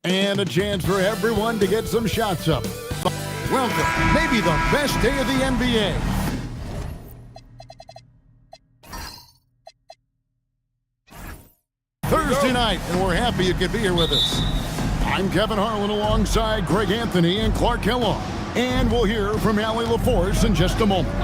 And a chance for everyone to get some shots up. Welcome, maybe the best day of the NBA. Thursday night, and we're happy you could be here with us. I'm Kevin Harlan alongside Greg Anthony and Clark Kellogg. And we'll hear from Allie LaForce in just a moment.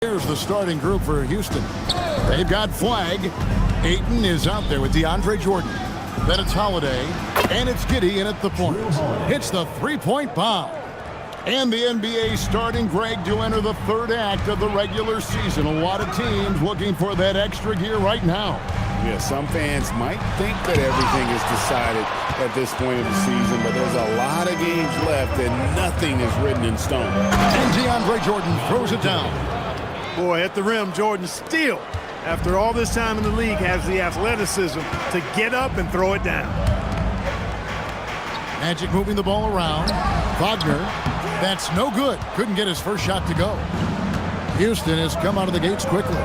Here's the starting group for Houston. They've got Flag. Ayton is out there with DeAndre Jordan. Then it's Holiday. And it's Giddey in at the point. Hits the three-point bomb. And the NBA starting, Greg, to enter the third act of the regular season. A lot of teams looking for that extra gear right now. Yeah, some fans might think that everything is decided at this point of the season, but there's a lot of games left and nothing is written in stone. And DeAndre Jordan throws it down. Boy, at the rim, Jordan still, after all this time in the league, has the athleticism to get up and throw it down. Magic moving the ball around. Wagner, that's no good. Couldn't get his first shot to go. Houston has come out of the gates quickly.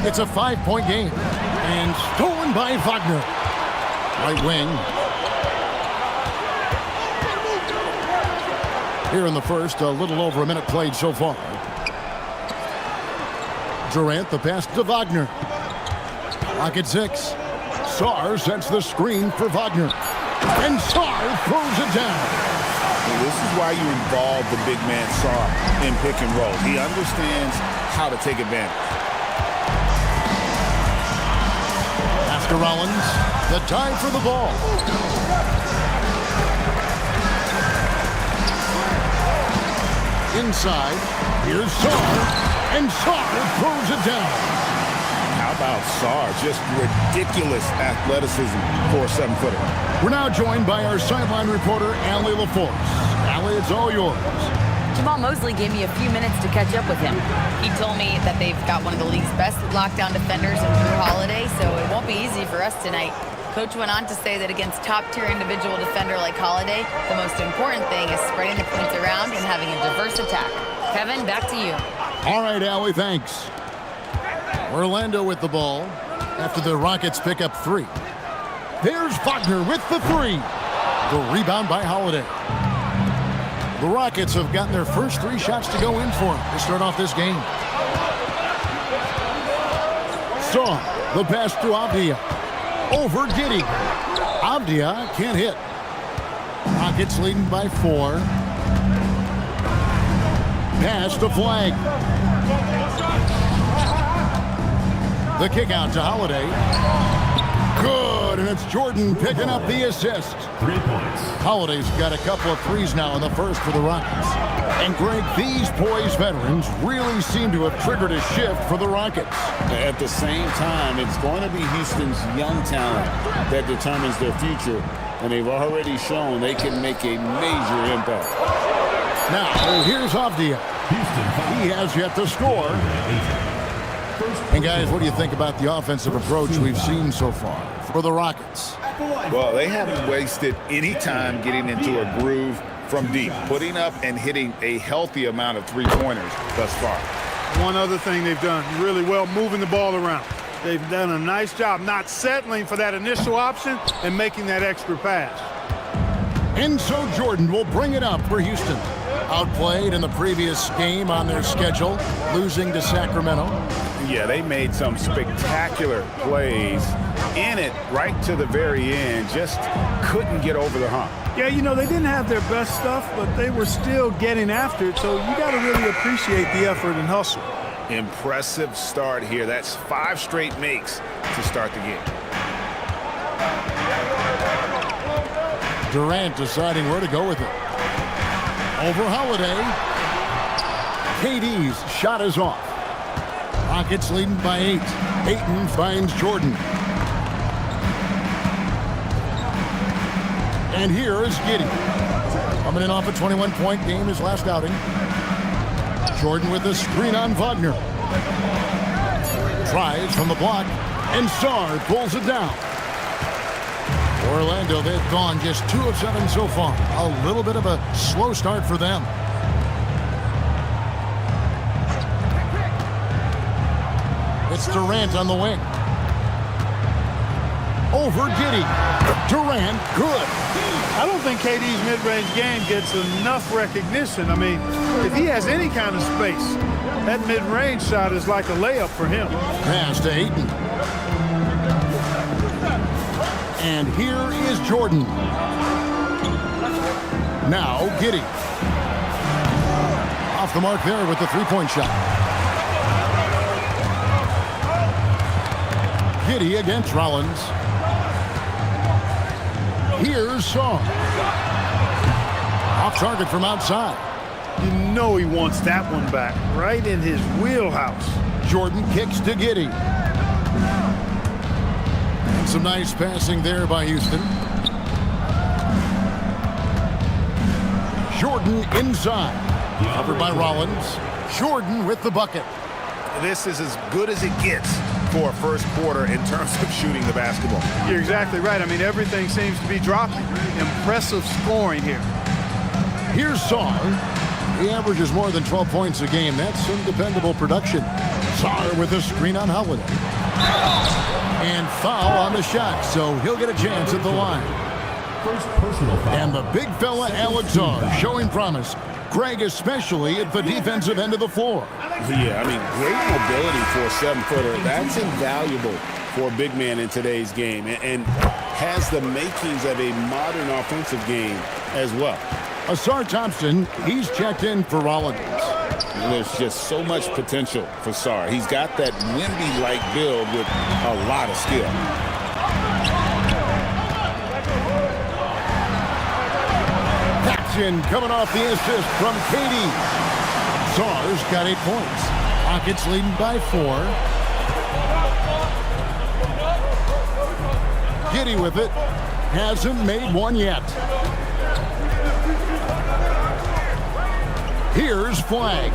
It's a 5-point game. And stolen by Wagner. Right wing. Here in the first, a little over a minute played so far. Durant, the pass to Wagner. Lock at 6. Sarr sets the screen for Wagner. And Sarr throws it down. Well, this is why you involve the big man Sarr in pick and roll. He understands how to take advantage. After Rollins, the time for the ball. Inside, here's Sarr. And Sarr throws it down. How about Sarr? Just ridiculous athleticism for a 7-footer. We're now joined by our sideline reporter, Allie LaForce. Allie, it's all yours. Jamal Mosley gave me a few minutes to catch up with him. He told me that they've got one of the league's best lockdown defenders in Drew Holiday, so it won't be easy for us tonight. Coach went on to say that against top-tier individual defender like Holiday, the most important thing is spreading the points around and having a diverse attack. Kevin, back to you. All right, Allie, thanks. Orlando with the ball after the Rockets pick up 3. There's Wagner with the 3. The rebound by Holiday. The Rockets have gotten their first 3 shots to go in for them to start off this game. Saw the pass to Avdia. Over Giddey. Avdia can't hit. Rockets leading by 4. Pass to Flag. The kick out to Holiday. Good, and it's Jordan picking up the assist. 3 points. Holiday's got a couple of threes now in the first for the Rockets. And Greg, these poised veterans really seem to have triggered a shift for the Rockets. At the same time, it's going to be Houston's young talent that determines their future, and they've already shown they can make a major impact. Now, here's Avdia. He has yet to score. And guys, what do you think about the offensive approach we've seen so far for the Rockets? Well, they haven't wasted any time getting into a groove from deep, putting up and hitting a healthy amount of three-pointers thus far. One other thing they've done really well, moving the ball around. They've done a nice job not settling for that initial option and making that extra pass. And so Jordan will bring it up for Houston. Outplayed in the previous game on their schedule, losing to Sacramento. Yeah, they made some spectacular plays in it right to the very end. Just couldn't get over the hump. Yeah, you know, they didn't have their best stuff, but they were still getting after it, so you got to really appreciate the effort and hustle. Impressive start here. That's 5 straight makes to start the game. Durant deciding where to go with it. Over Holiday. KD's shot is off. Rockets leading by 8. Ayton finds Jordan. And here is Giddey. Coming in off a 21-point game his last outing. Jordan with a screen on Wagner. Tries from the block, and Sarr pulls it down. Orlando, they've gone just 2 of 7 so far. A little bit of a slow start for them. It's Durant on the wing. Over Giddey. Durant, good. I don't think KD's mid-range game gets enough recognition. I mean, if he has any kind of space, that mid-range shot is like a layup for him. Pass to Ayton. And here is Jordan. Now Giddey. Off the mark there with the three-point shot. Giddey against Rollins. Here's Sarr. Off target from outside. You know he wants that one back, right in his wheelhouse. Jordan kicks to Giddey. And some nice passing there by Houston. Jordan inside. Covered by Rollins. Jordan with the bucket. This is as good as it gets for a first quarter in terms of shooting the basketball. You're exactly right. I mean, everything seems to be dropping. Impressive scoring here. Here's Sarr. He averages more than 12 points a game. That's some dependable production. Sarr with a screen on Holiday. And foul on the shot, so he'll get a chance at the line. And the big fella, Alex Sarr, showing promise. Greg, especially at the defensive end of the floor. Yeah, I mean, great mobility for a 7-footer. That's invaluable for a big man in today's game, and has the makings of a modern offensive game as well. Asar Thompson, he's checked in for Rollins. There's just so much potential for Sarr. He's got that Wemby-like build with a lot of skill. Jackson coming off the assist from KD. Sarr's got 8 points. Rockets leading by 4. Giddey with it. Hasn't made one yet. Here's Flag.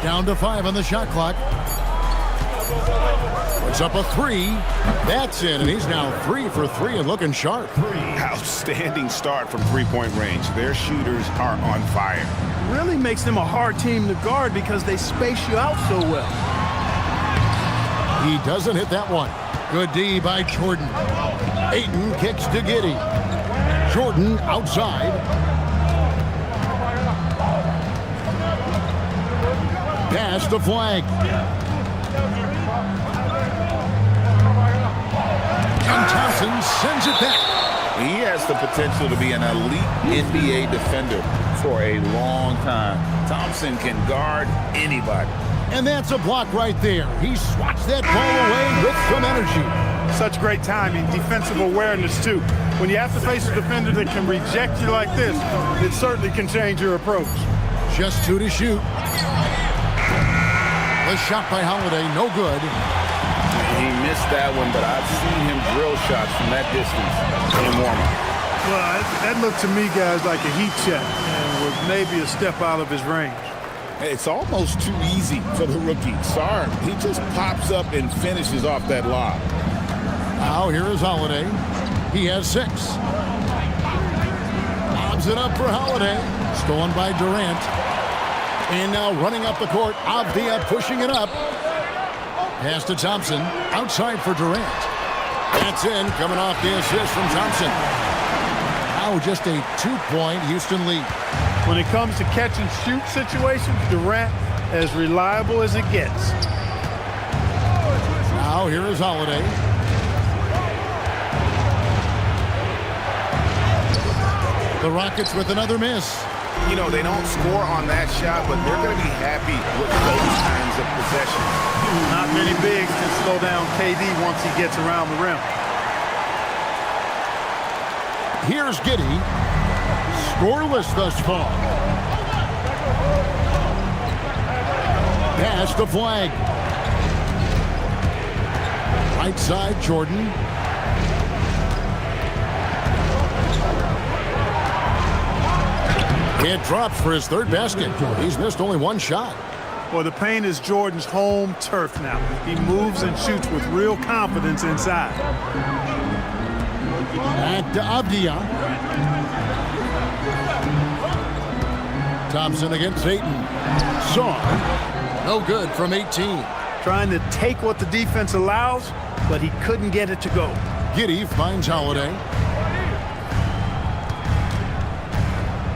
Down to 5 on the shot clock. Puts up a 3. That's in, and he's now 3 for 3 and looking sharp. Outstanding start from three-point range. Their shooters are on fire. Really makes them a hard team to guard because they space you out so well. He doesn't hit that one. Good D by Jordan. Ayton kicks to Giddey. Jordan outside. Pass to Flag. And Thompson sends it back. He has the potential to be an elite NBA defender for a long time. Thompson can guard anybody. And that's a block right there. He swats that ball away with some energy. Such great timing, defensive awareness too. When you have to face a defender that can reject you like this, it certainly can change your approach. Just 2 to shoot. The shot by Holiday, no good. He missed that one, but I've seen him drill shots from that distance in warm-up. Well, that looked to me, guys, like a heat check and was maybe a step out of his range. It's almost too easy for the rookie. Sarr, he just pops up and finishes off that lob. Now here is Holiday. He has 6. Lobs it up for Holiday. Stolen by Durant. And now running up the court, Avdia pushing it up. Pass to Thompson. Outside for Durant. That's in, coming off the assist from Thompson. Now just a 2-point Houston lead. When it comes to catch and shoot situations, Durant as reliable as it gets. Now here is Holiday. The Rockets with another miss. You know, they don't score on that shot, but they're going to be happy with those kinds of possessions. Not many bigs can slow down KD once he gets around the rim. Here's Giddey. Scoreless thus far. Pass to Flag. Right side, Jordan. It drops for his third basket. He's missed only one shot. Well, the paint is Jordan's home turf now. He moves and shoots with real confidence inside. Back to Avdia. Thompson against Ayton. Saw. No good from 18. Trying to take what the defense allows, but he couldn't get it to go. Giddey finds Holiday.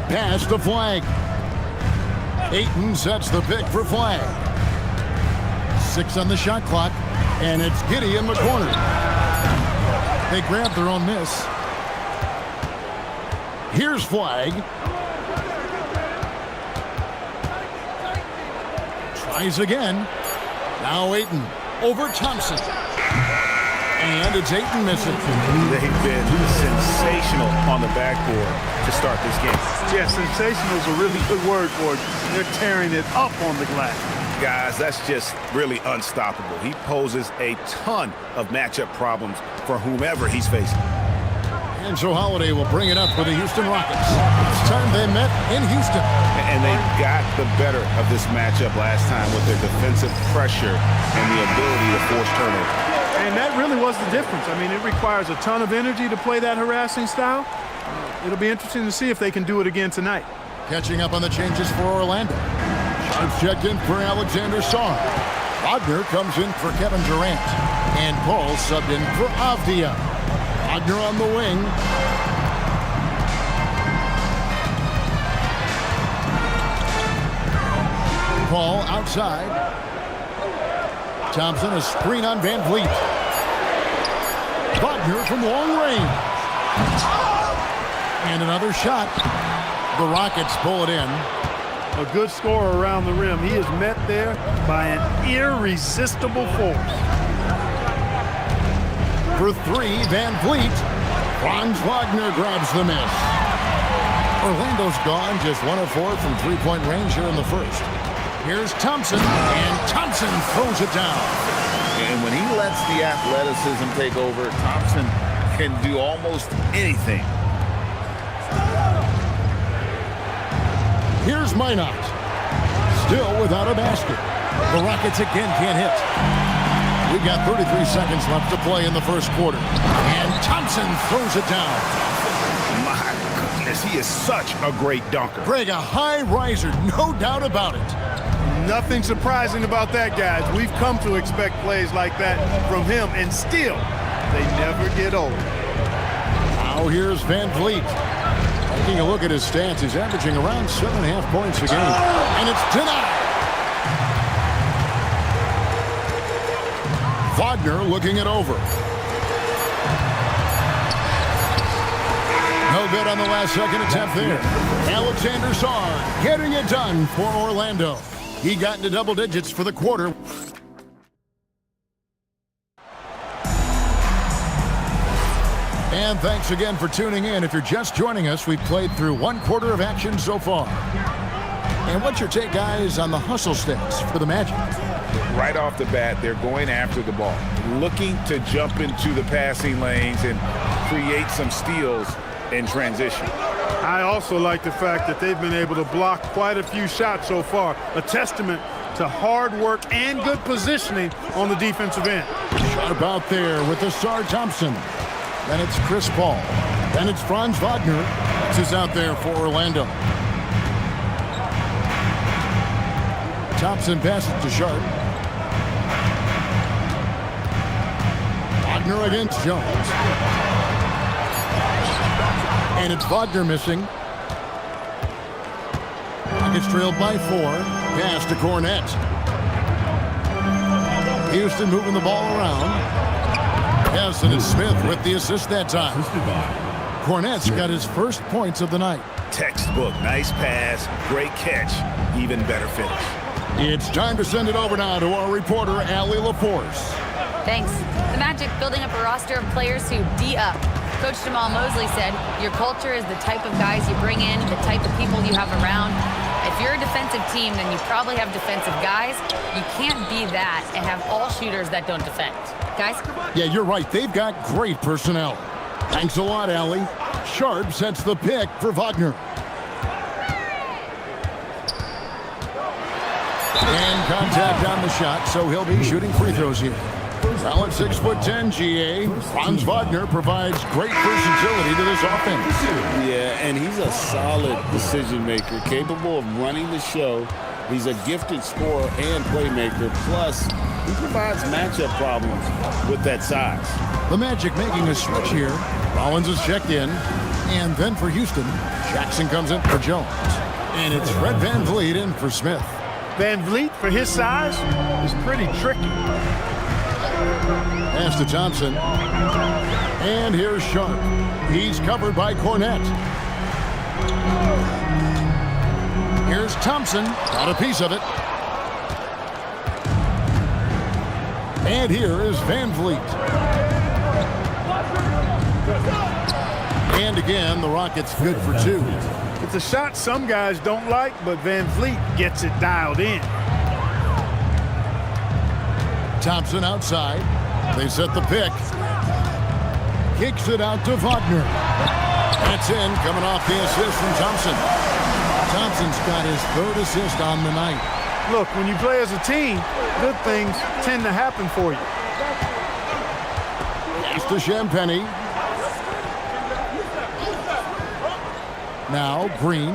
Pass to Flag. Ayton sets the pick for Flag. 6 on the shot clock, and it's Giddey in the corner. They grab their own miss. Here's Flag. Tries again. Now Ayton over Thompson. And it's Ayton missing. They've been sensational on the backboard to start this game. Yeah, sensational is a really good word for it. They're tearing it up on the glass. Guys, that's just really unstoppable. He poses a ton of matchup problems for whomever he's facing. And so Holiday will bring it up for the Houston Rockets. This time they met in Houston. And they got the better of this matchup last time with their defensive pressure and the ability to force turnover. And that really was the difference. I mean, it requires a ton of energy to play that harassing style. It'll be interesting to see if they can do it again tonight. Catching up on the changes for Orlando. Sharps checked in for Alexander Sarr. Wagner comes in for Kevin Durant. And Paul subbed in for Avdia. Wagner on the wing. Paul outside. Thompson, a screen on Van Vliet. Wagner from long range. And another shot. The Rockets pull it in. A good scorer around the rim. He is met there by an irresistible force. For 3, Van Vliet. Franz Wagner grabs the miss. Orlando's gone, just 1 of 4 from three-point range here in the first. Here's Thompson, and Thompson throws it down. And when he lets the athleticism take over, Thompson can do almost anything. Here's Minot. Still without a basket. The Rockets again can't hit. We got 33 seconds left to play in the first quarter. And Thompson throws it down. My goodness, he is such a great dunker. Greg, a high riser, no doubt about it. Nothing surprising about that, guys. We've come to expect plays like that from him, and still, they never get old. Now here's Van Vliet. Taking a look at his stats, he's averaging around 7.5 points a game. And it's denied. Wagner looking it over. No good on the last second attempt there. Alexander Sarr getting it done for Orlando. He got into double digits for the quarter. And thanks again for tuning in. If you're just joining us, we've played through 1 quarter of action so far. And what's your take, guys, on the hustle stats for the Magic? Right off the bat, they're going after the ball, looking to jump into the passing lanes and create some steals in transition. I also like the fact that they've been able to block quite a few shots so far, a testament to hard work and good positioning on the defensive end. Sharp out there with the Sarr Thompson. Then it's Chris Paul. Then it's Franz Wagner. This is out there for Orlando. Thompson passes to Sharp. Wagner against Jones. And it's Wagner missing. Rockets trailed by 4. Pass to Cornette. Houston moving the ball around. Yes, and it's Smith with the assist that time. Cornette's got his first points of the night. Textbook, nice pass, great catch, even better finish. It's time to send it over now to our reporter, Allie LaForce. Thanks. The Magic building up a roster of players who D up. Coach Jamal Mosley said, your culture is the type of guys you bring in, the type of people you have around. If you're a defensive team, then you probably have defensive guys. You can't be that and have all shooters that don't defend. Guys? Yeah, you're right. They've got great personnel. Thanks a lot, Allie. Sharp sets the pick for Wagner. contact on the shot, so he'll be shooting free throws here. Well, at 6'10", GA, Franz Wagner provides great versatility to this offense. Yeah, and he's a solid decision maker, capable of running the show. He's a gifted scorer and playmaker. Plus, he provides matchup problems with that size. The Magic making a switch here. Rollins is checked in. And then for Houston, Jackson comes in for Jones. And it's Fred VanVleet in for Smith. VanVleet, for his size, is pretty tricky. Pass to Thompson. And here's Sharp. He's covered by Cornette. Here's Thompson. Got a piece of it. And here is VanVleet. And again, the Rockets good for two. It's a shot some guys don't like, but VanVleet gets it dialed in. Thompson outside. They set the pick. Kicks it out to Wagner. That's in, coming off the assist from Thompson. Thompson's got his third assist on the night. Look, when you play as a team, good things tend to happen for you. Pass to Champagny. Now Green.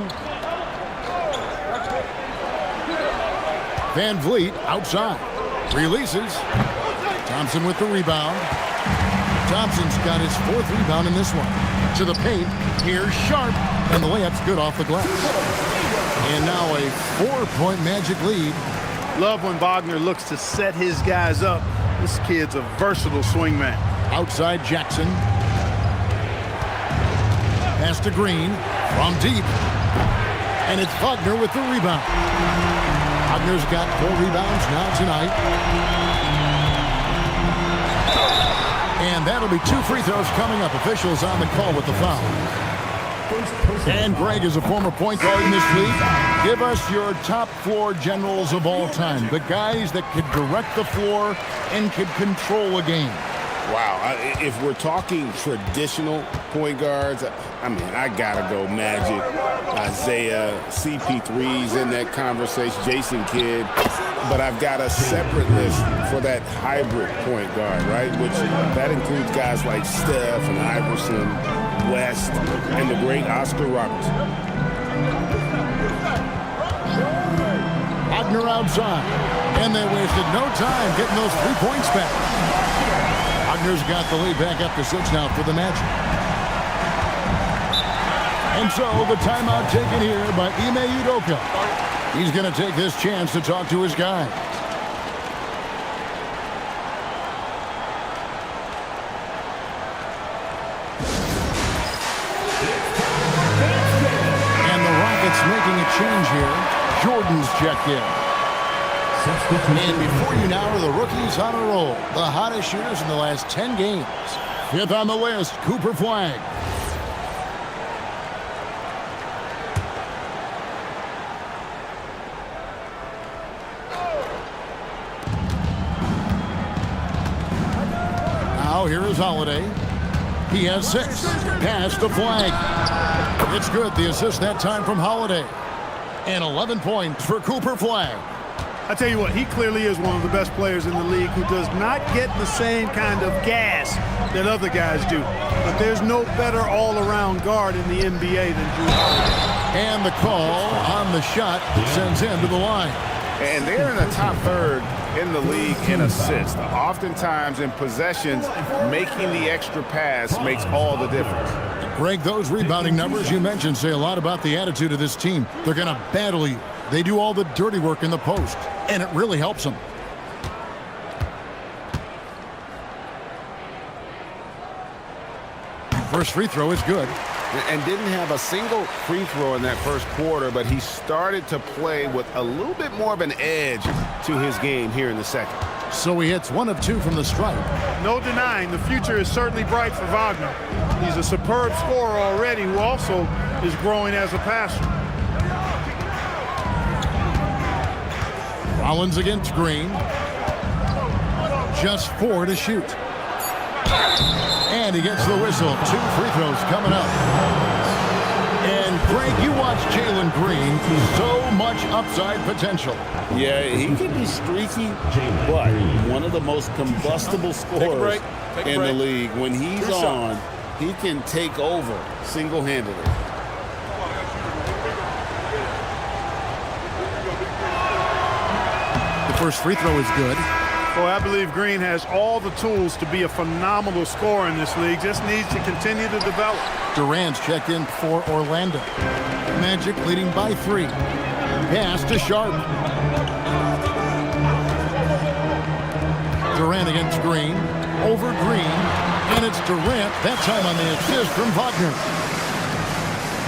VanVleet outside. Releases. Thompson with the rebound. Thompson's got his fourth rebound in this one. To the paint. Here's Sharp. And the layup's good off the glass. And now a 4-point Magic lead. Love when Wagner looks to set his guys up. This kid's a versatile swingman. Outside Jackson. Pass to Green. From deep. And it's Wagner with the rebound. Wagner's got 4 rebounds now tonight. And that'll be 2 free throws coming up. Officials on the call with the foul. And Greg is a former point guard in this league. Give us your top floor generals of all time. The guys that could direct the floor and could control a game. Wow, if we're talking traditional point guards, I mean, I gotta go Magic, Isaiah, CP3's in that conversation, Jason Kidd, but I've got a separate list for that hybrid point guard, right? Which that includes guys like Steph and Iverson, West, and the great Oscar Robertson. Wagner outside, and they wasted no time getting those 3 points back. Wagner's got the lead back up to 6 now for the Magic. And so the timeout taken here by Ime Udoka. He's going to take this chance to talk to his guy. And the Rockets making a change here. Jordan's checked in. And before you now are the rookies on a roll. The hottest shooters in the last 10 games. 5th on the list, Cooper Flag. Now here is Holiday. He has 6. Pass to Flag. It's good. The assist that time from Holiday. And 11 points for Cooper Flag. I tell you what, he clearly is one of the best players in the league who does not get the same kind of gas that other guys do. But there's no better all-around guard in the NBA than Drew Holiday. And the call on the shot sends him to the line. And they're in the top third in the league in assists. Oftentimes in possessions, making the extra pass makes all the difference. Greg, those rebounding numbers you mentioned say a lot about the attitude of this team. They're going to battle you. They do all the dirty work in the post, and it really helps them. First free throw is good. And didn't have a single free throw in that first quarter, but he started to play with a little bit more of an edge to his game here in the second. So he hits 1 of 2 from the stripe. No denying, the future is certainly bright for Wagner. He's a superb scorer already who also is growing as a passer. Rollins against Green. Just 4 to shoot. And he gets the whistle. 2 free throws coming up. And Greg, you watch Jalen Green, so much upside potential. Yeah, he can be streaky, but one of the most combustible scorers in the league. When he's on, he can take over single-handedly. The first free throw is good. Boy, I believe Green has all the tools to be a phenomenal scorer in this league. Just needs to continue to develop. Durant's checked in for Orlando. Magic leading by 3. Pass to Sharp. Durant against Green. Over Green. And it's Durant, that time on the assist from Wagner.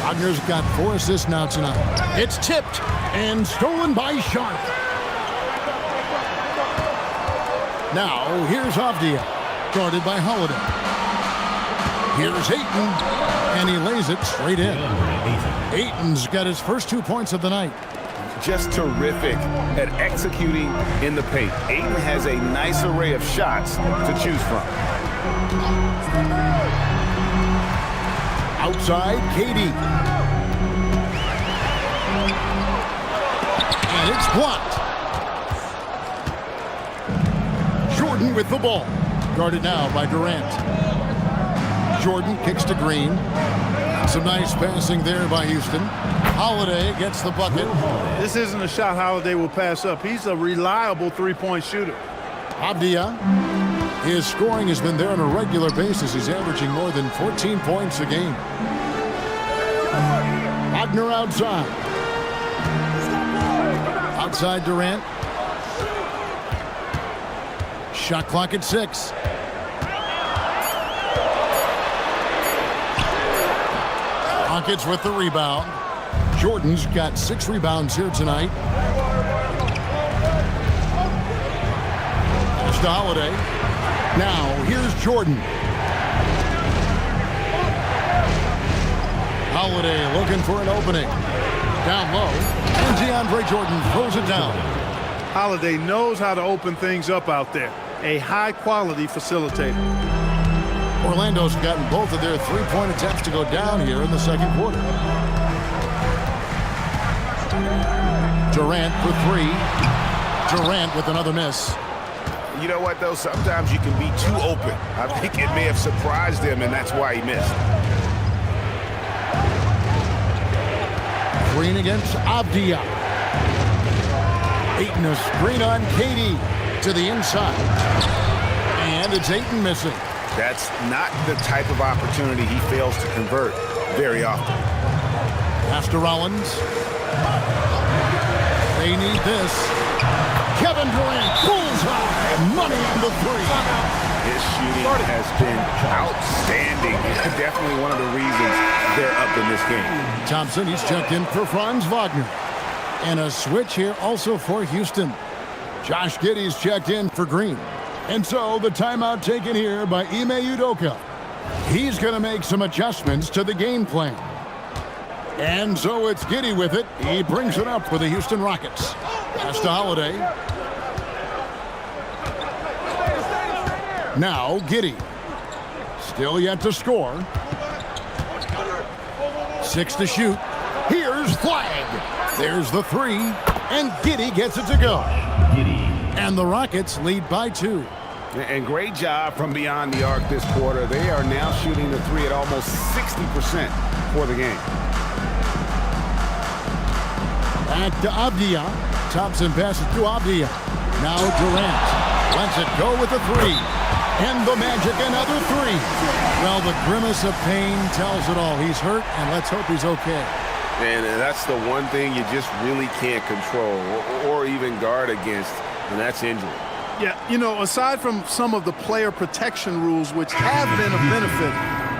Wagner's got 4 assists now tonight. It's tipped and stolen by Sharp. Now, here's Avdia, guarded by Holiday. Here's Ayton, and he lays it straight in. Ayton's got his first 2 points of the night. Just terrific at executing in the paint. Ayton has a nice array of shots to choose from. Outside, KD. And it's blocked. Jordan with the ball. Guarded now by Durant. Jordan kicks to Green. Some nice passing there by Houston. Holiday gets the bucket. This isn't a shot Holiday will pass up. He's a reliable three-point shooter. Avdia. His scoring has been there on a regular basis. He's averaging more than 14 points a game. Wagner outside. Outside Durant. Shot clock at 6. Rockets with the rebound. Jordan's got 6 rebounds here tonight. Pass to Holiday. Now, here's Jordan. Holiday looking for an opening. Down low. And DeAndre Jordan throws it down. Holiday knows how to open things up out there. A high-quality facilitator. Orlando's gotten both of their 3-point attempts to go down here in the second quarter. Durant for 3. Durant with another miss. You know what, though? Sometimes you can be too open. I think it may have surprised him, and that's why he missed. Green against Avdia. Ayton a screen on KD to the inside. And it's Ayton missing. That's not the type of opportunity he fails to convert very often. Pass to Rollins. They need this. Kevin Durant, bullseye, money on the 3. His shooting has been outstanding. Definitely one of the reasons they're up in this game. Thompson, he's checked in for Franz Wagner. And a switch here also for Houston. Josh Giddey's checked in for Green. And so the timeout taken here by Ime Udoka. He's going to make some adjustments to the game plan. And so it's Giddey with it. He brings it up for the Houston Rockets. Pass to Holiday. Now Giddey. Still yet to score. 6 to shoot. Here's Flag. There's the 3. And Giddey gets it to go. And the Rockets lead by 2. And great job from beyond the arc this quarter. They are now shooting the 3 at almost 60% for the game. Back to Avdia. Thompson passes to Avdia. Now Durant lets it go with the 3. And the Magic, another 3. Well, the grimace of pain tells it all. He's hurt, and let's hope he's okay. And that's the one thing you just really can't control or even guard against, and that's injury. Yeah, you know, aside from some of the player protection rules, which have been a benefit,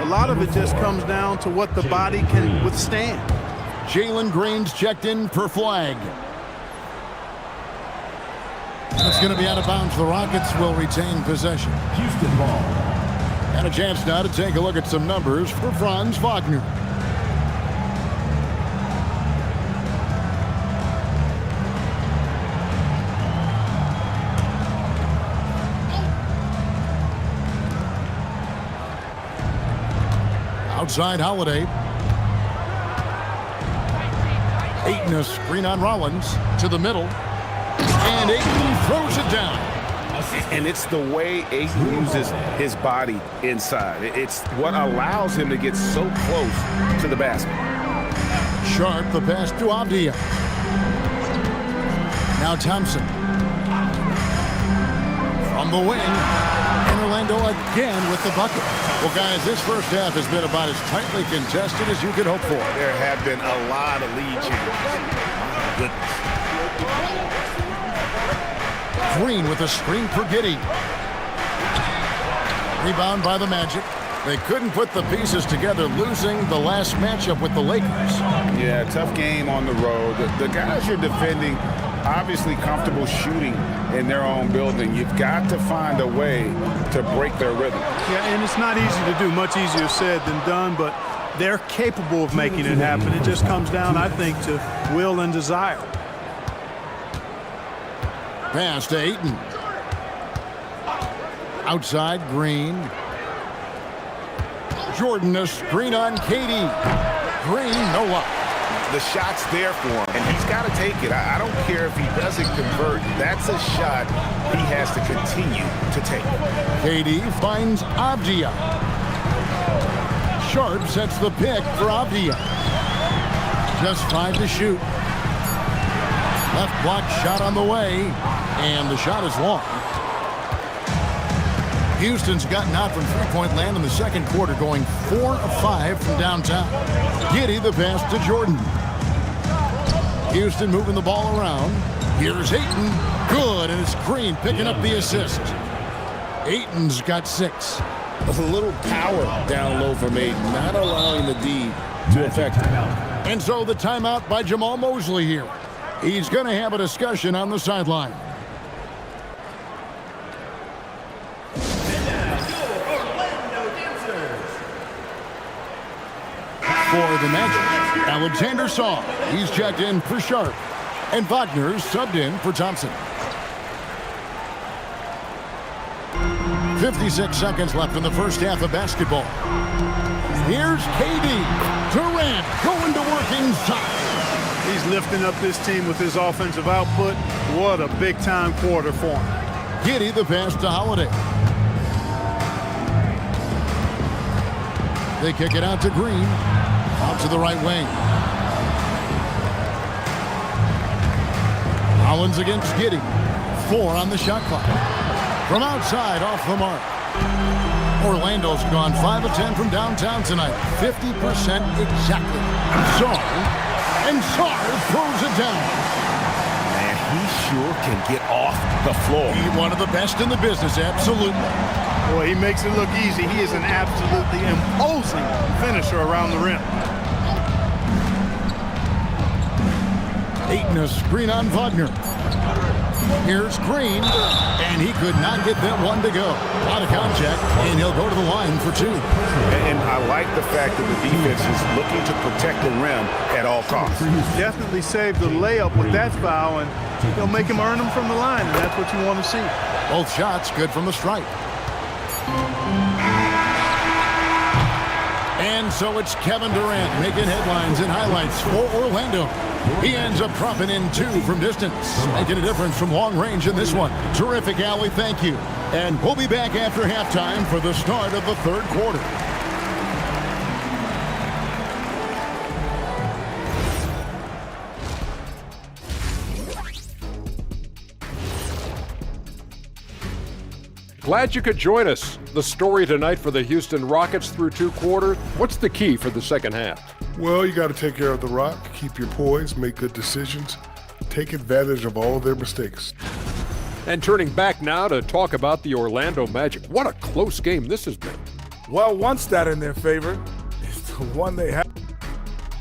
a lot of it just comes down to what the body can withstand. Jalen Green's checked in for Flag. It's going to be out of bounds. The Rockets will retain possession. Houston ball. And a chance now to take a look at some numbers for Franz Wagner. Outside Holiday. Ayton a screen on Rollins to the middle. And Ayton throws it down. And it's the way Ayton uses his body inside. It's what allows him to get so close to the basket. Sharp the pass to Avdia. Now Thompson. From the wing. And Orlando again with the bucket. Well, guys, this first half has been about as tightly contested as you could hope for. There have been a lot of lead changes. My goodness. Green with a screen for Giddey. Rebound by the Magic. They couldn't put the pieces together, losing the last matchup with the Lakers. Yeah, tough game on the road. The guys you're defending, obviously comfortable shooting in their own building. You've got to find a way to break their rhythm. Yeah, and it's not easy to do. Much easier said than done, but they're capable of making it happen. It just comes down, I think, to will and desire. Pass to Ayton. Outside, Green. Jordan a screen on Katie. Green, no luck. The shot's there for him, and he's got to take it. I don't care if he doesn't convert. That's a shot he has to continue to take. Katie finds Avdia. Sharp sets the pick for Avdia. Just 5 to shoot. Left block shot on the way, and the shot is long. Houston's gotten out from three-point land in the second quarter, going 4 of 5 from downtown. Giddey the pass to Jordan. Houston moving the ball around. Here's Ayton. Good, and it's Green picking up the assist. Ayton's got 6. A little power down low from Ayton, not allowing the D to affect him. And so the timeout by Jamal Mosley here. He's going to have a discussion on the sideline. For the Magic, Alexander Saw. He's checked in for Sharp. And Wagner's subbed in for Thompson. 56 seconds left in the first half of basketball. Here's KD. Durant going to work inside. He's lifting up this team with his offensive output. What a big-time quarter for him. Giddey the pass to Holiday. They kick it out to Green. Out to the right wing. Collins against Giddey. 4 on the shot clock. From outside, off the mark. Orlando's gone 5 of 10 from downtown tonight. 50% exactly. And Sarr throws it down. Man, he sure can get off the floor. He's one of the best in the business, absolutely. Boy, he makes it look easy. He is an absolutely imposing finisher around the rim. Ayton a screen on Wagner. Here's Green, and he could not get that one to go. A lot of contact, and he'll go to the line for 2. And I like the fact that the defense is looking to protect the rim at all costs. Definitely saved the layup with that foul, and he'll make him earn them from the line, and that's what you want to see. Both shots good from the stripe. And so it's Kevin Durant making headlines and highlights for Orlando. He ends up dropping in 2 from distance, making a difference from long range in this one. Terrific, Allie, thank you. And we'll be back after halftime for the start of the third quarter. Glad you could join us. The story tonight for the Houston Rockets through 2 quarters. What's the key for the second half? Well, you got to take care of the rock, keep your poise, make good decisions, take advantage of all their mistakes. And turning back now to talk about the Orlando Magic. What a close game this has been. Well, one stat in their favor is the one they have.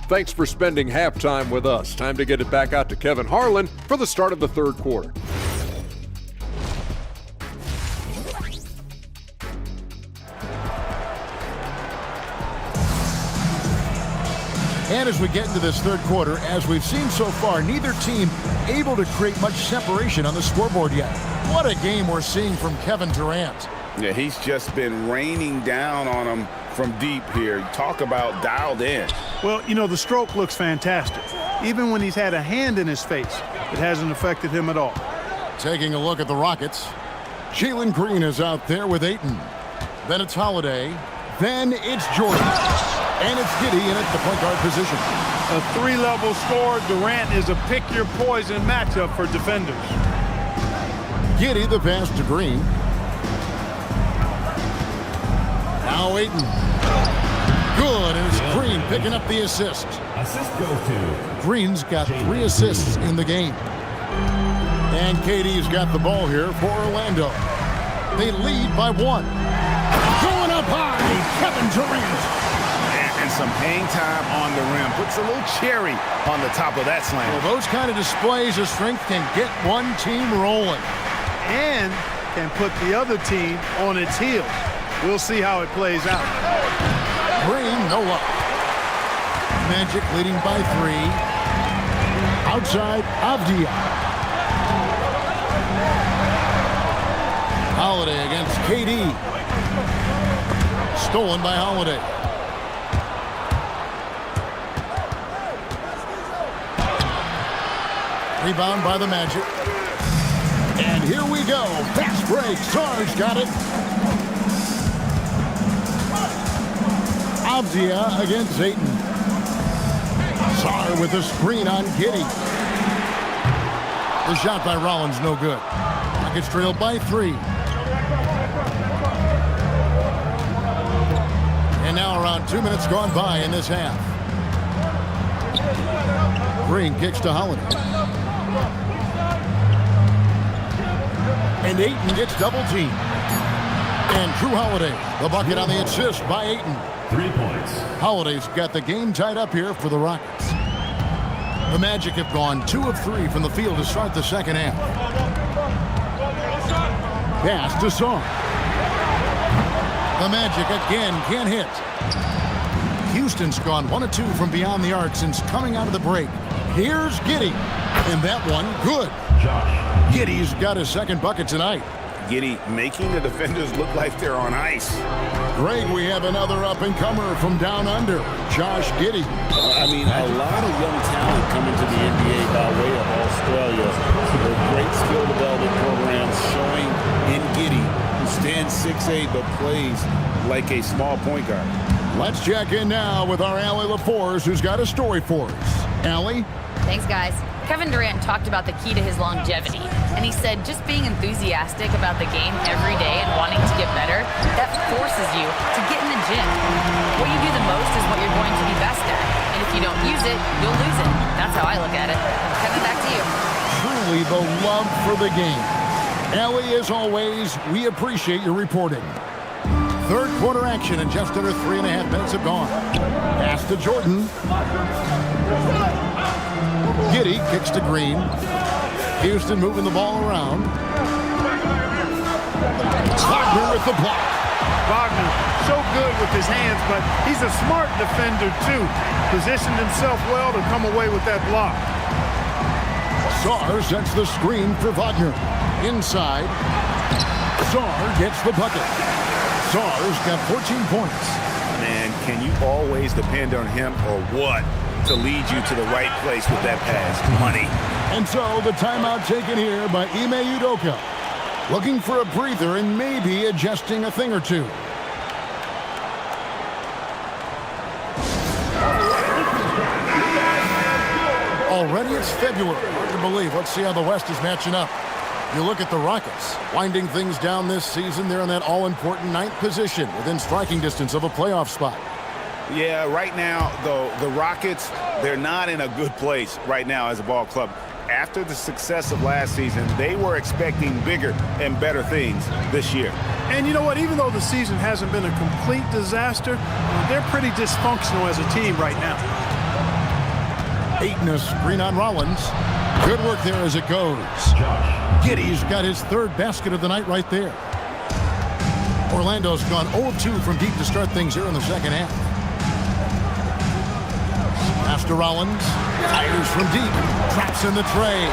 Thanks for spending halftime with us. Time to get it back out to Kevin Harlan for the start of the third quarter. And as we get into this third quarter, as we've seen so far, neither team able to create much separation on the scoreboard yet. What a game we're seeing from Kevin Durant. Yeah, he's just been raining down on him from deep here. Talk about dialed in. Well, you know, the stroke looks fantastic. Even when he's had a hand in his face, it hasn't affected him at all. Taking a look at the Rockets. Jalen Green is out there with Ayton. Then it's Holiday. Then it's Jordan. And it's Giddey in at the point guard position. A three-level scorer, Durant is a pick-your-poison matchup for defenders. Giddey the pass to Green. Now Ayton. Good, and it's Green picking up the assist. Assist goes to Green's got 3 assists in the game. And KD's got the ball here for Orlando. They lead by 1. Going up high, Kevin Durant. And some hang time on the rim. Puts a little cherry on the top of that slam. Well, those kind of displays of strength can get one team rolling. And can put the other team on its heels. We'll see how it plays out. Green, no luck. Magic leading by 3. Outside, Avdia. Holiday against KD. Stolen by Holiday. Rebound by the Magic. And here we go. Fast break. Sarge got it. Avdia against Ayton. Sarge with a screen on Giddey. The shot by Rollins, no good. Rockets trail by 3. And now around 2 minutes gone by in this half. Green kicks to Holiday. And Ayton gets double teamed. And Drew Holiday, the bucket on the assist by Ayton. 3 points. Holiday's got the game tied up here for the Rockets. The Magic have gone 2 of 3 from the field to start the second half. Pass to Song. The Magic again can't hit. Houston's gone 1 of 2 from beyond the arc since coming out of the break. Here's Giddey. And that one, good. Giddey's got his second bucket tonight. Giddey making the defenders look like they're on ice. Greg, we have another up-and-comer from down under, Josh Giddey. I mean, a lot of young talent coming to the NBA by way of Australia. The great skill development programs showing in Giddey, who stands 6'8", but plays like a small point guard. Let's check in now with our Allie LaForce, who's got a story for us. Allie? Thanks, guys. Kevin Durant talked about the key to his longevity, and he said just being enthusiastic about the game every day and wanting to get better, that forces you to get in the gym. What you do the most is what you're going to be best at, and if you don't use it, you'll lose it. That's how I look at it. Kevin, back to you. Truly the love for the game. Allie, as always, we appreciate your reporting. Third quarter action and just under 3.5 minutes have gone. Pass to Jordan. Giddey kicks to Green. Houston moving the ball around. Wagner with the block. Wagner, so good with his hands, but he's a smart defender, too. Positioned himself well to come away with that block. Sarr sets the screen for Wagner. Inside. Sarr gets the bucket. Sarr's got 14 points. Man, can you always depend on him or what to lead you to the right place with that pass? Money. And so the timeout taken here by Ime Udoka. Looking for a breather and maybe adjusting a thing or two. Already it's February. Hard to believe. Let's see how the West is matching up. You look at the Rockets, winding things down this season. They're in that all-important 9th position within striking distance of a playoff spot. Yeah, right now, though, the Rockets, they're not in a good place right now as a ball club. After the success of last season, they were expecting bigger and better things this year. And you know what? Even though the season hasn't been a complete disaster, they're pretty dysfunctional as a team right now. Ayton, a screen on Rollins. Good work there as it goes. Giddey's got his 3rd basket of the night right there. Orlando's gone 0 of 2 from deep to start things here in the second half. Pass to Rollins. Fires from deep. Traps in the tray.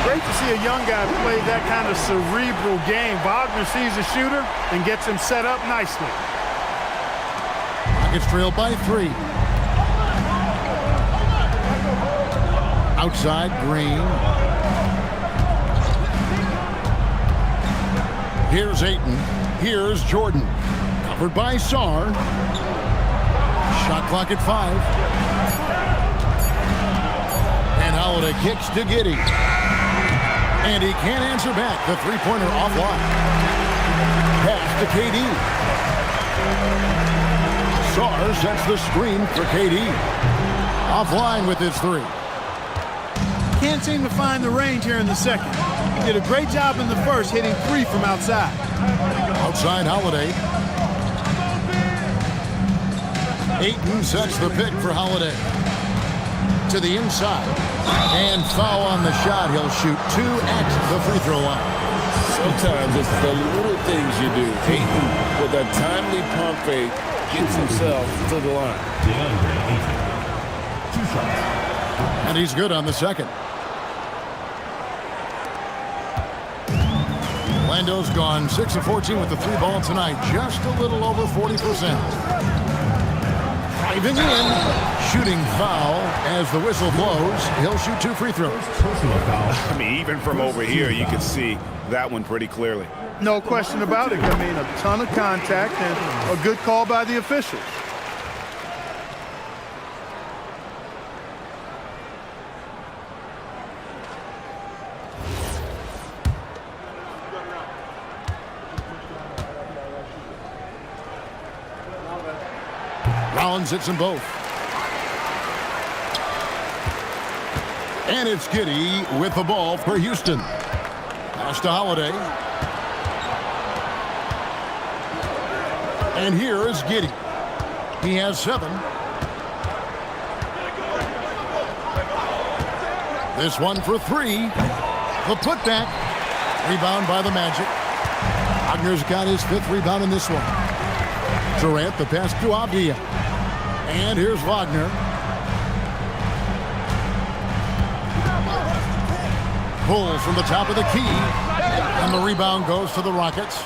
Great to see a young guy play that kind of cerebral game. Wagner sees a shooter and gets him set up nicely. Rockets trail by 3. Outside, Green. Here's Ayton. Here's Jordan. Covered by Sarr. Shot clock at 5. And Holiday kicks to Giddey. And he can't answer back. The three-pointer offline. Pass to KD. Sarr sets the screen for KD. Offline with his 3. Can't seem to find the range here in the second. He did a great job in the first, hitting 3 from outside. Outside Holiday. Ayton sets the pick for Holiday. To the inside. And foul on the shot. He'll shoot 2 at the free throw line. Sometimes it's the little things you do. Ayton, with a timely pump fake, gets himself to the line. DeAndre Ayton. 2 shots. And he's good on the second. Orlando's gone 6 of 14 with the 3 ball tonight. Just a little over 40%. Driving in. Shooting foul as the whistle blows. He'll shoot 2 free throws. Personal foul. I mean, even from over here, you can see that one pretty clearly. No question about it. I mean, a ton of contact and a good call by the officials. Rollins hits them both. And it's Giddey with the ball for Houston. Pass to Holiday. And here is Giddey. He has 7. This one for 3. The putback. Rebound by the Magic. Wagner's got his 5th rebound in this one. Durant, the pass to Avdia. And here's Wagner. Pulls from the top of the key. And the rebound goes to the Rockets.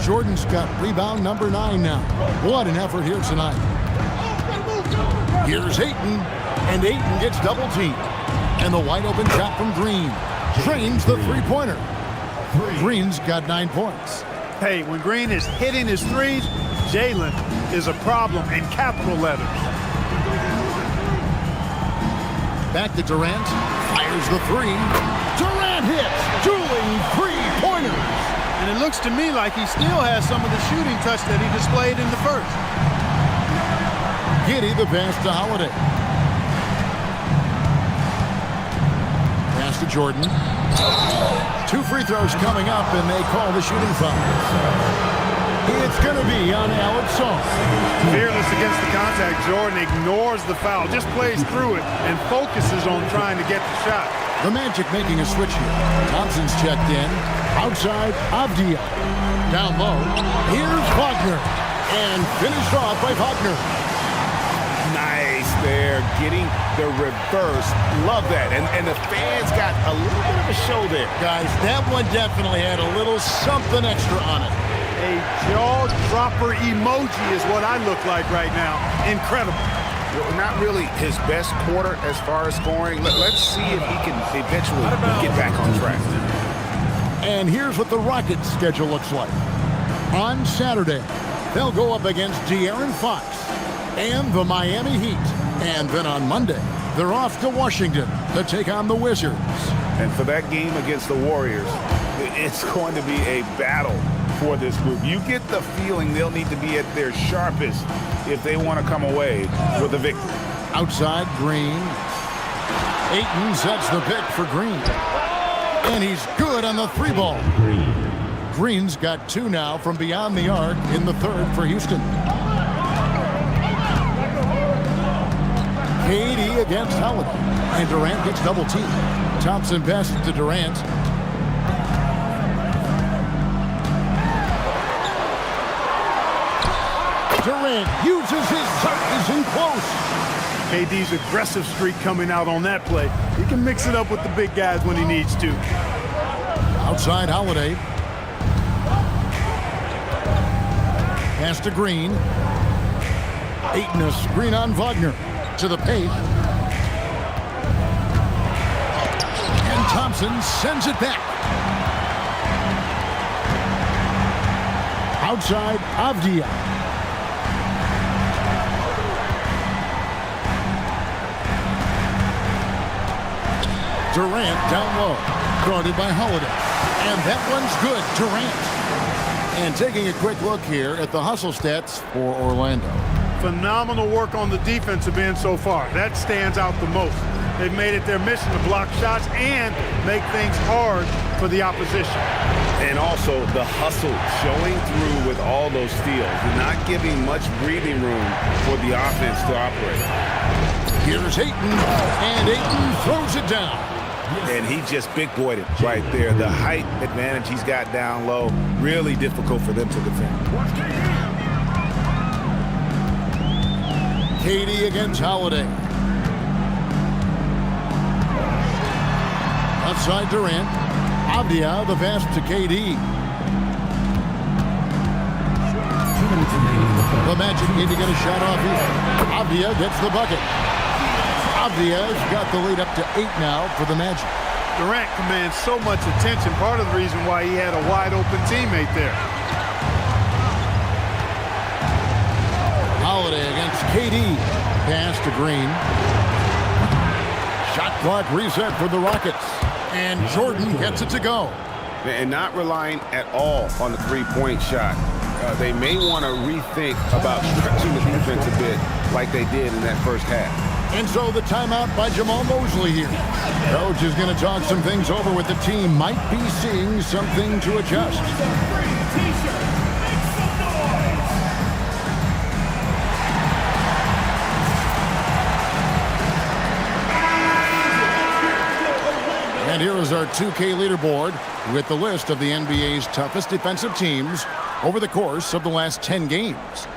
Jordan's got rebound number 9 now. What an effort here tonight. Here's Ayton. And Ayton gets double teamed. And the wide open shot from Green. Drains the three-pointer. Green's got 9 points. Hey, when Green is hitting his 3s, Jalen is a problem in capital letters. Back to Durant. Fires the 3. Durant hits. Dueling 3-pointers. And it looks to me like he still has some of the shooting touch that he displayed in the first. Giddey the pass to Holiday. Pass to Jordan. 2 free throws coming up, and they call the shooting foul. It's going to be on Alex Song. Fearless against the contact, Jordan ignores the foul, just plays through it, and focuses on trying to get the shot. The Magic making a switch here. Thompson's checked in. Outside, Avdia. Down low. Here's Wagner. And finished off by Wagner. Nice there, getting the reverse. Love that. And the fans got a little bit of a show there. Guys, that one definitely had a little something extra on it. A jaw-dropper emoji is what I look like right now. Incredible. Well, not really his best quarter as far as scoring. Let's see if he can eventually get back on track. And here's what the Rockets' schedule looks like. On Saturday, they'll go up against De'Aaron Fox and the Miami Heat. And then on Monday, they're off to Washington to take on the Wizards. And for that game against the Warriors, it's going to be a battle for this group. You get the feeling they'll need to be at their sharpest if they want to come away with a victory. Outside, Green. Ayton sets the pick for Green. And he's good on the 3 ball. Green's got 2 now from beyond the arc in the 3rd for Houston. KD against Holiday. And Durant gets double teamed. Thompson passes to Durant. Durant uses his size in close. KD's aggressive streak coming out on that play. He can mix it up with the big guys when he needs to. Outside Holiday. Pass to Green. Ayton a screen on Wagner. To the paint. Thompson sends it back. Outside, Avdia. Durant down low, guarded by Holiday. And that one's good, Durant. And taking a quick look here at the hustle stats for Orlando. Phenomenal work on the defensive end so far. That stands out the most. They've made it their mission to block shots and make things hard for the opposition. And also the hustle showing through with all those steals and not giving much breathing room for the offense to operate. Here's Ayton, and Ayton throws it down. And he just big-boyed it right there. The height advantage he's got down low, really difficult for them to defend. KD against Holiday. Outside Durant. Avdia, the pass to KD. The Magic need to get a shot off here. Avdia gets the bucket. Avdia's got the lead up to 8 now for the Magic. Durant commands so much attention, part of the reason why he had a wide-open teammate there. Holiday against KD. Pass to Green. Shot clock reset for the Rockets. And Jordan gets it to go. And not relying at all on the three-point shot. They may want to rethink about stretching the defense a bit like they did in that first half. And so the timeout by Jamal Mosley here. Coach is going to talk some things over with the team. Might be seeing something to adjust. And here is our 2K leaderboard with the list of the NBA's toughest defensive teams over the course of the last 10 games.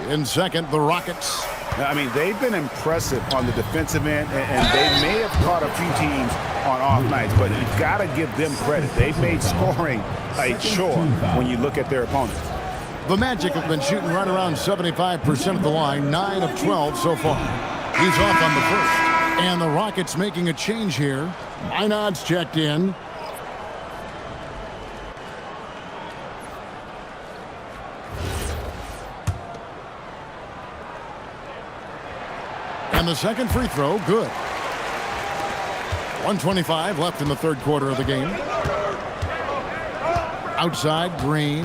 In second, the Rockets. I mean, they've been impressive on the defensive end, and they may have caught a few teams on off nights, but you've got to give them credit. They've made scoring a chore when you look at their opponents. The Magic have been shooting right around 75% of the line, 9 of 12 so far. He's off on the first. And the Rockets making a change here. Einad's checked in. And the second free throw, good. 1:25 left in the third quarter of the game. Outside, Green.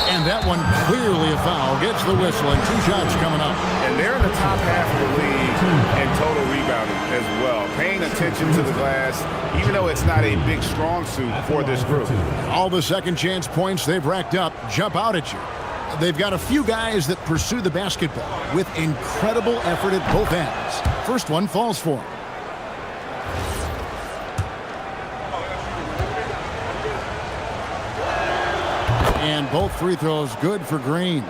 And that one clearly a foul. Gets the whistle, and 2 shots coming up. And they're in the top half of the league in total rebounding as well. Paying attention to the glass, even though it's not a big strong suit for this group. All the second chance points they've racked up jump out at you. They've got a few guys that pursue the basketball with incredible effort at both ends. First one falls for him. And both free throws good for Green.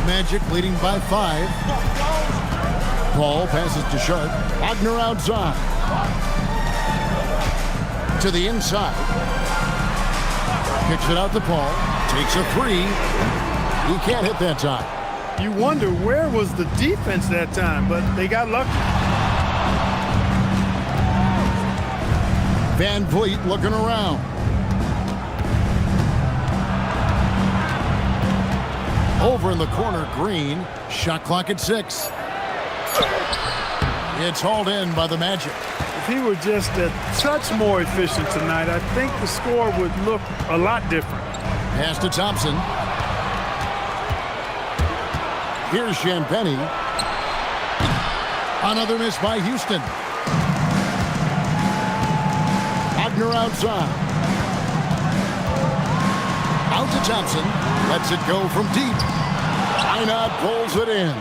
Magic leading by 5. Paul passes to Sharp. Wagner outside. To the inside. Kicks it out to Paul. Takes a 3. He can't hit that time. You wonder where was the defense that time, but they got lucky. Van Vliet looking around. Over in the corner, Green. Shot clock at 6. It's hauled in by the Magic. If he were just a touch more efficient tonight, I think the score would look a lot different. Pass to Thompson. Here's Champagny. Another miss by Houston. Wagner outside. Out to Thompson. Lets it go from deep. Einad pulls it in.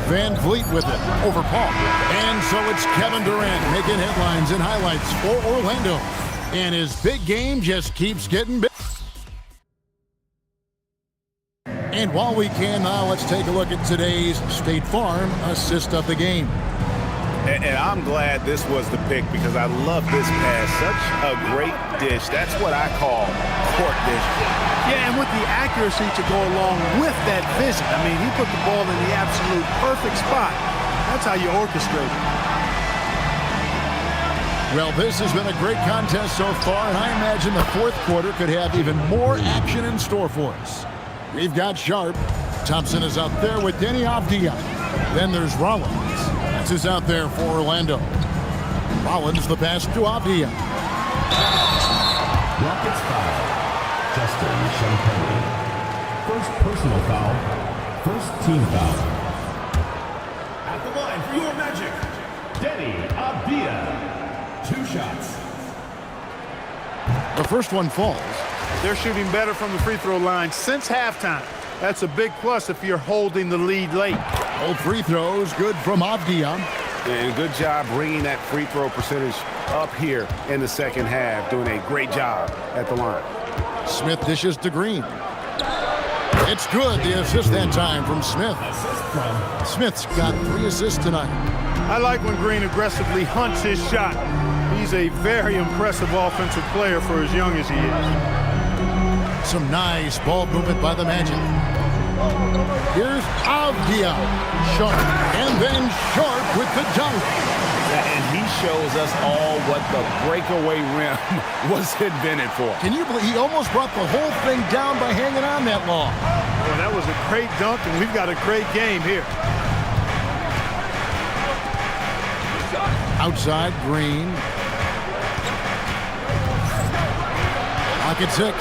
Van Vliet with it over Paul. And so it's Kevin Durant making headlines and highlights for Orlando. And his big game just keeps getting big. And while we can now, let's take a look at today's State Farm assist of the game. And I'm glad this was the pick because I love this pass. Such a great dish. That's what I call court vision. Yeah, and with the accuracy to go along with that vision. I mean, he put the ball in the absolute perfect spot. That's how you orchestrate it. Well, this has been a great contest so far, and I imagine the fourth quarter could have even more action in store for us. We've got Sharp. Thompson is out there with Denny Avdia. Then there's Rollins. That's who's out there for Orlando. Rollins, the pass to Avdia. Rockets foul. Justin Champagne. First personal foul. First team foul. At the line for your Magic, Denny Avdia. 2 shots. The first one falls. They're shooting better from the free throw line since halftime. That's a big plus if you're holding the lead late. Both free throws good from Avdia. And good job bringing that free throw percentage up here in the second half. Doing a great job at the line. Smith dishes to Green. It's good. The assist that time from Smith. Smith's got 3 assists tonight. I like when Green aggressively hunts his shot. He's a very impressive offensive player for as young as he is. Some nice ball movement by the Magic. Here's Avdia. Sharp. And then Sharp with the dunk. And he shows us all what the breakaway rim was invented for. Can you believe he almost brought the whole thing down by hanging on that long? Well, that was a great dunk, and we've got a great game here. Outside, Green. Pocket 6.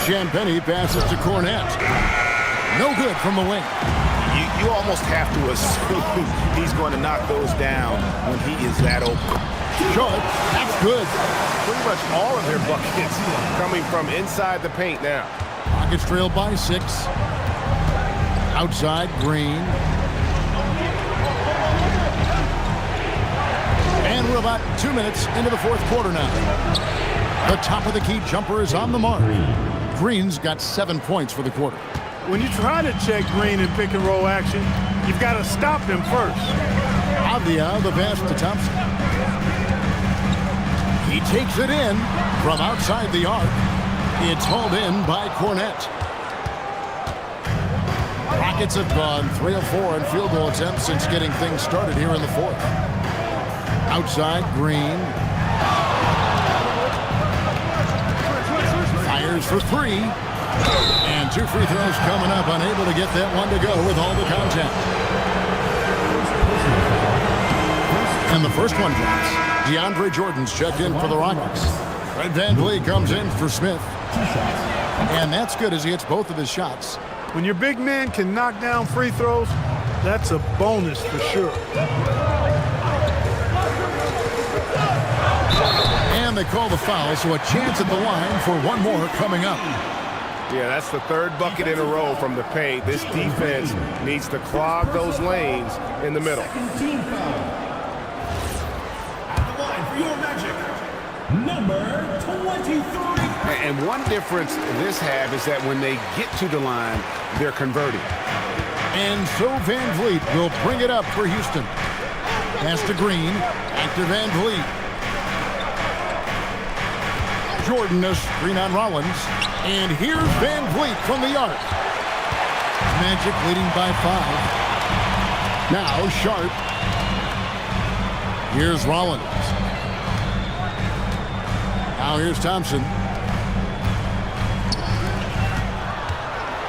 Champagnie passes to Cornette. No good from the wing. You almost have to assume he's going to knock those down when he is that open. Sharp, that's good. Pretty much all of their buckets coming from inside the paint now. Rockets trailed by 6. Outside, Green. And we're about 2 minutes into the fourth quarter now. The top of the key jumper is on the mark. Green's got 7 points for the quarter. When you try to check Green in pick and roll action, you've got to stop him first. Avdia, the pass to Thompson. He takes it in from outside the arc. It's hauled in by Cornette. Rockets have gone 3 of 4 in field goal attempts since getting things started here in the fourth. Outside, Green. Fires for 3. And 2 free throws coming up. Unable to get that one to go with all the contact. And the first one drops. DeAndre Jordan's checked in for the Rockets. Fred VanVleet comes in for Smith. And that's good as he hits both of his shots. When your big man can knock down free throws, that's a bonus for sure. And they call the foul, so a chance at the line for one more coming up. Yeah, that's the 3rd bucket in a row from the paint. This defense needs to clog those lanes in the middle. At the line for your Magic, number 23. And one difference this half is that when they get to the line, they're converting. And so VanVleet will bring it up for Houston. Pass to Green. Back to VanVleet. Jordan a screen on Rollins. And here's VanVleet from the arc. Magic leading by 5. Now Sharp. Here's Rollins. Now here's Thompson.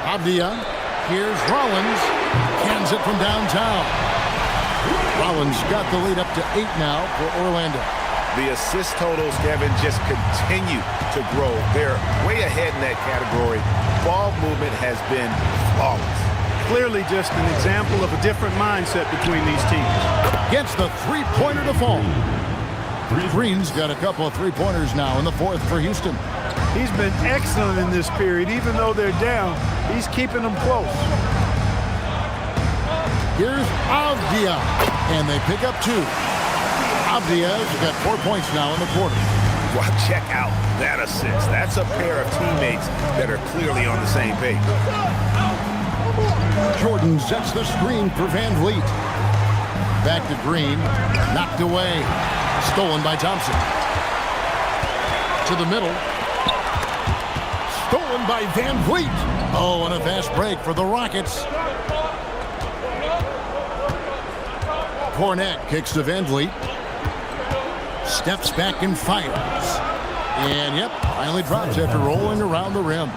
Avdia. Here's Rollins. Cans it from downtown. Rollins got the lead up to 8 now for Orlando. The assist totals, Kevin, just continue to grow. They're way ahead in that category. Ball movement has been flawless. Clearly just an example of a different mindset between these teams. Gets the three-pointer to fall. Green's got a couple of three-pointers now in the fourth for Houston. He's been excellent in this period. Even though they're down, he's keeping them close. Here's Avdia, and they pick up 2. Avdia's got 4 points now in the quarter. Well, check out that assist. That's a pair of teammates that are clearly on the same page. Jordan sets the screen for Van Vliet. Back to Green. Knocked away. Stolen by Thompson. To the middle. Stolen by Van Vliet. Oh, and a fast break for the Rockets. Cornette kicks to Van Vliet. Steps back and fires. And, yep, finally drops after rolling around the rim.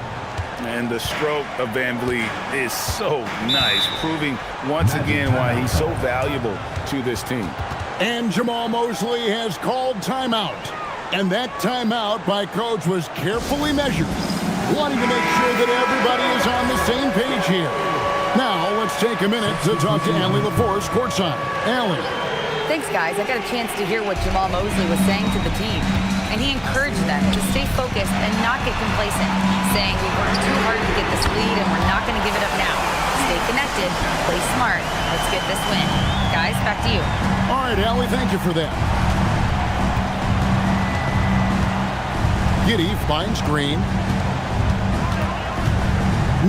And the stroke of Van Vliet is so nice, proving once again why he's so valuable to this team. And Jamal Mosley has called timeout. And that timeout by Coach was carefully measured, wanting to make sure that everybody is on the same page here. Now, let's take a minute to talk to Allie LaForce courtside. Allie. Thanks, guys. I got a chance to hear what Jamal Mosley was saying to the team. And he encouraged them to stay focused and not get complacent, saying we worked too hard to get this lead and we're not going to give it up now. Stay connected, play smart. Let's get this win. Guys, back to you. All right, Allie, thank you for that. Giddey finds Green.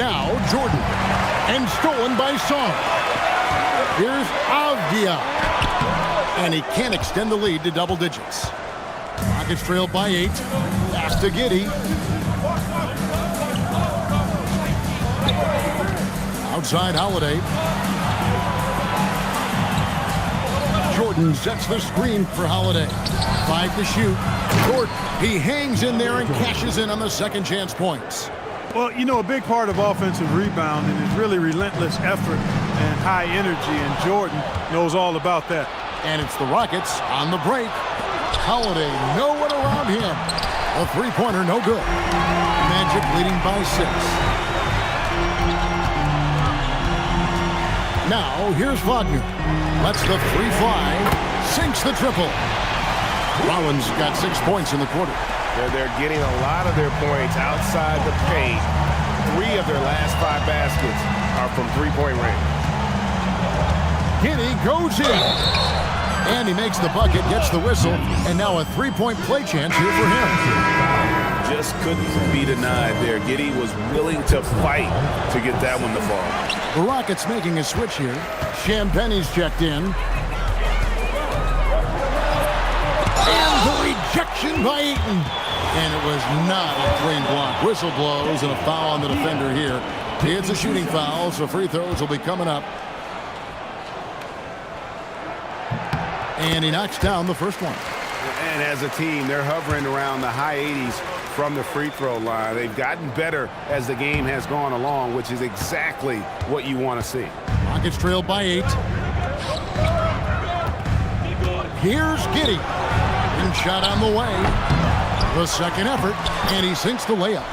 Now Jordan. And stolen by Song. Here's Avdia. And he can't extend the lead to double digits. Rockets trail by 8. Pass to Giddey. Outside Holiday. Jordan sets the screen for Holiday. 5 to shoot. Jordan, he hangs in there and cashes in on the second chance points. Well, you know, a big part of offensive rebounding is really relentless effort and high energy, and Jordan knows all about that. And it's the Rockets on the break. Holiday, no one around him. A three-pointer, no good. Magic leading by 6. Now, here's Wagner. Lets the three fly. Sinks the triple. Rollins got 6 points in the quarter. They're getting a lot of their points outside the paint. 3 of their last 5 baskets are from three-point range. Giddey goes in. And he makes the bucket, gets the whistle, and now a three-point play chance here for him. Just couldn't be denied there. Giddey was willing to fight to get that one to fall. The Rockets making a switch here. Champagne's checked in. And the rejection by Eaton. And it was not a clean block. Whistle blows and a foul on the defender here. It's a shooting foul, so free throws will be coming up. And he knocks down the first one. And as a team, they're hovering around the high 80s from the free throw line. They've gotten better as the game has gone along, which is exactly what you want to see. Rockets trail by 8. Here's Giddey. And shot on the way. The second effort, and he sinks the layup.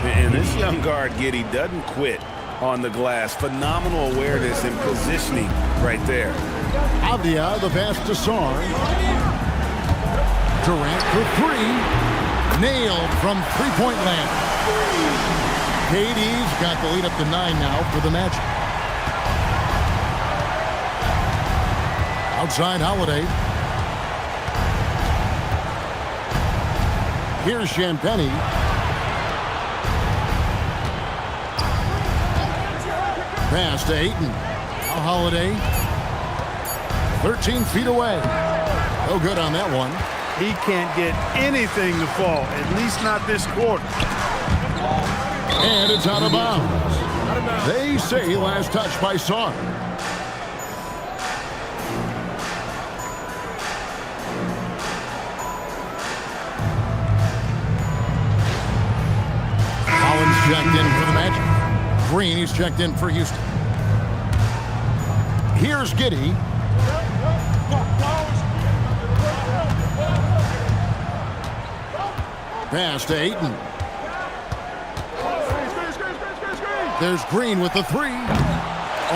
And this young guard, Giddey, doesn't quit on the glass. Phenomenal awareness and positioning right there. Avdia, the pass to Song. Durant for 3. Nailed from three-point land. KD's got the lead up to 9 now for the Magic. Outside Holiday. Here's Champagnie. Pass to Ayton. Now Holiday. 13 feet away. No good on that one. He can't get anything to fall, at least not this quarter. And it's out of bounds. They say last touch by Song. Collins checked in for the Magic. Green, he's checked in for Houston. Here's Giddey. Pass to Ayton. There's Green with the 3.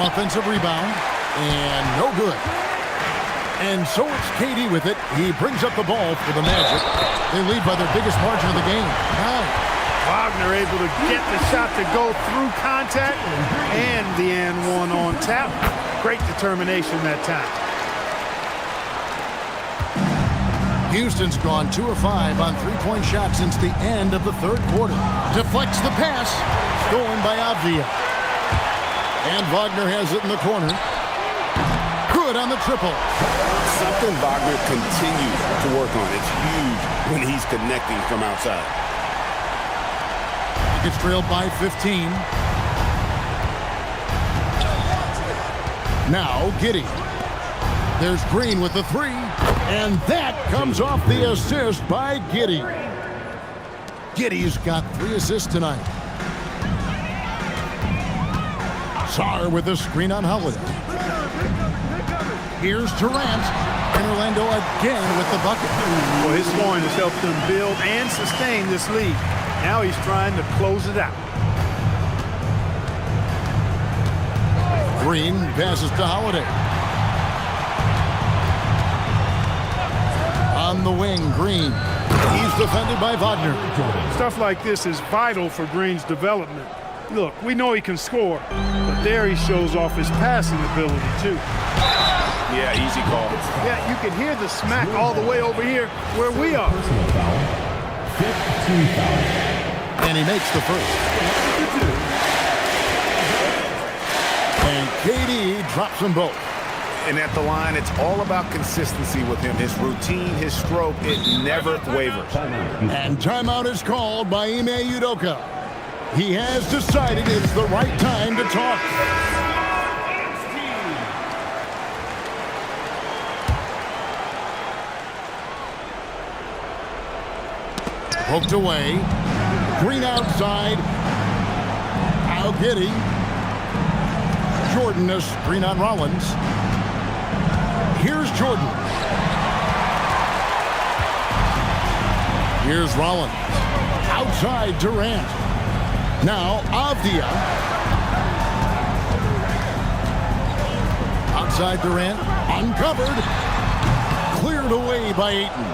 Offensive rebound. And no good. And so it's KD with it. He brings up the ball for the Magic. They lead by their biggest margin of the game. 9. Wagner able to get the shot to go through contact and the and one on tap. Great determination that time. Houston's gone 2 of 5 on three-point shots since the end of the third quarter. Deflects the pass. Stolen by Avdia. And Wagner has it in the corner. Good on the triple. Something Wagner continues to work on. It's huge when he's connecting from outside. He gets trailed by 15. Now Giddey. There's Green with the three. And that comes off the assist by Giddey. Giddey's got 3 assists tonight. Sarr with the screen on Holiday. Here's Durant. And Orlando again with the bucket. Well, his scoring has helped them build and sustain this lead. Now he's trying to close it out. Green passes to Holiday. On the wing, Green. He's defended by Wagner. Stuff like this is vital for Green's development. Look, we know he can score, but there he shows off his passing ability, too. Yeah, easy call. Yeah, you can hear the smack all the way over here where we are. Personal foul. 15 foul. And he makes the first. And KD drops them both. And at the line, it's all about consistency with him. His routine, his stroke, it never wavers. And timeout is called by Ime Udoka. He has decided it's the right time to talk. Poked away. Green outside. Now Giddey. Jordan a screen on Rollins. Here's Jordan. Here's Rollins. Outside Durant. Now Avdia. Outside Durant. Uncovered. Cleared away by Ayton.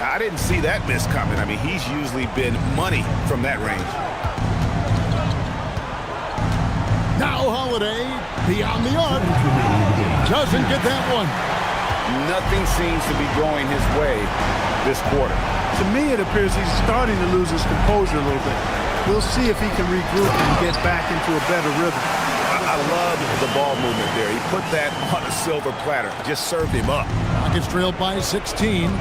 I didn't see that miss coming. I mean, he's usually been money from that range. Now Holiday, beyond the arc. Doesn't get that one. Nothing seems to be going his way this quarter. To me, it appears he's starting to lose his composure a little bit. We'll see if he can regroup and get back into a better rhythm. I love the ball movement there. He put that on a silver platter. Just served him up. Rockets trailed by 16.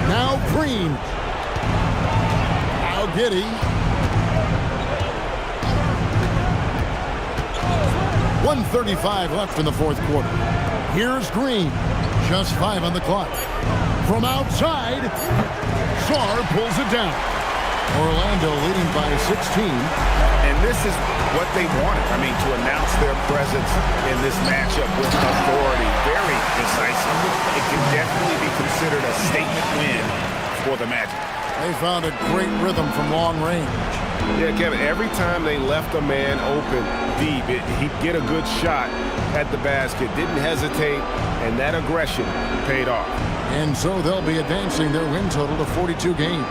Now Green. Now Giddey. .135 left in the fourth quarter. Here's Green. Just 5 on the clock. From outside, Sarr pulls it down. Orlando leading by 16. And this is what they wanted. I mean, to announce their presence in this matchup with authority. Very decisive. It can definitely be considered a statement win for the Magic. They found a great rhythm from long range. Yeah, Kevin, every time they left a man open deep, he'd get a good shot at the basket. Didn't hesitate, and that aggression paid off. And so they'll be advancing their win total to 42 games.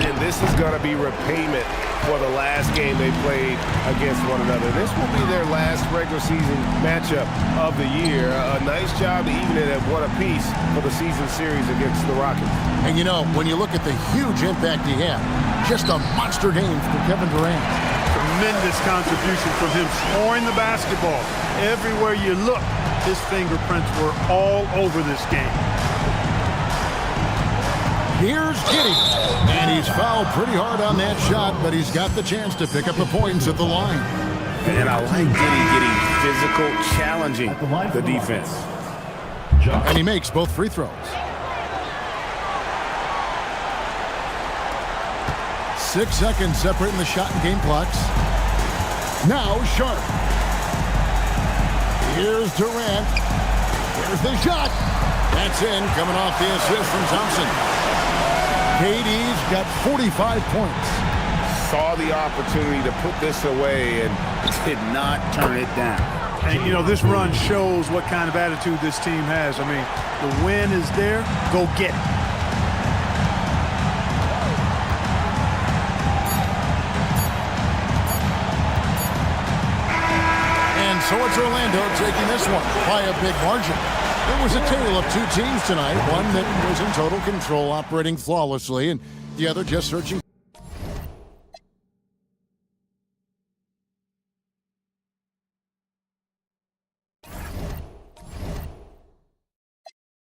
And this is going to be repayment for the last game they played against one another. This will be their last regular season matchup of the year. A nice job to even it at 1 apiece for the season series against the Rockets. And you know, when you look at the huge impact he had, just a monster game for Kevin Durant. Tremendous contribution from him scoring the basketball. Everywhere you look, his fingerprints were all over this game. Here's Giddey. And he's fouled pretty hard on that shot, but he's got the chance to pick up the points at the line. And I like Giddey getting physical, challenging the defense. And he makes both free throws. 6 seconds separating the shot and game clocks. Now Sharp. Here's Durant. Here's the shot. That's in, coming off the assist from Thompson. KD's got 45 points. Saw the opportunity to put this away and did not turn it down. And, you know, this run shows what kind of attitude this team has. I mean, the win is there. Go get it. And so it's Orlando taking this one by a big margin. It was a tale of 2 teams tonight, one that was in total control, operating flawlessly, and the other just searching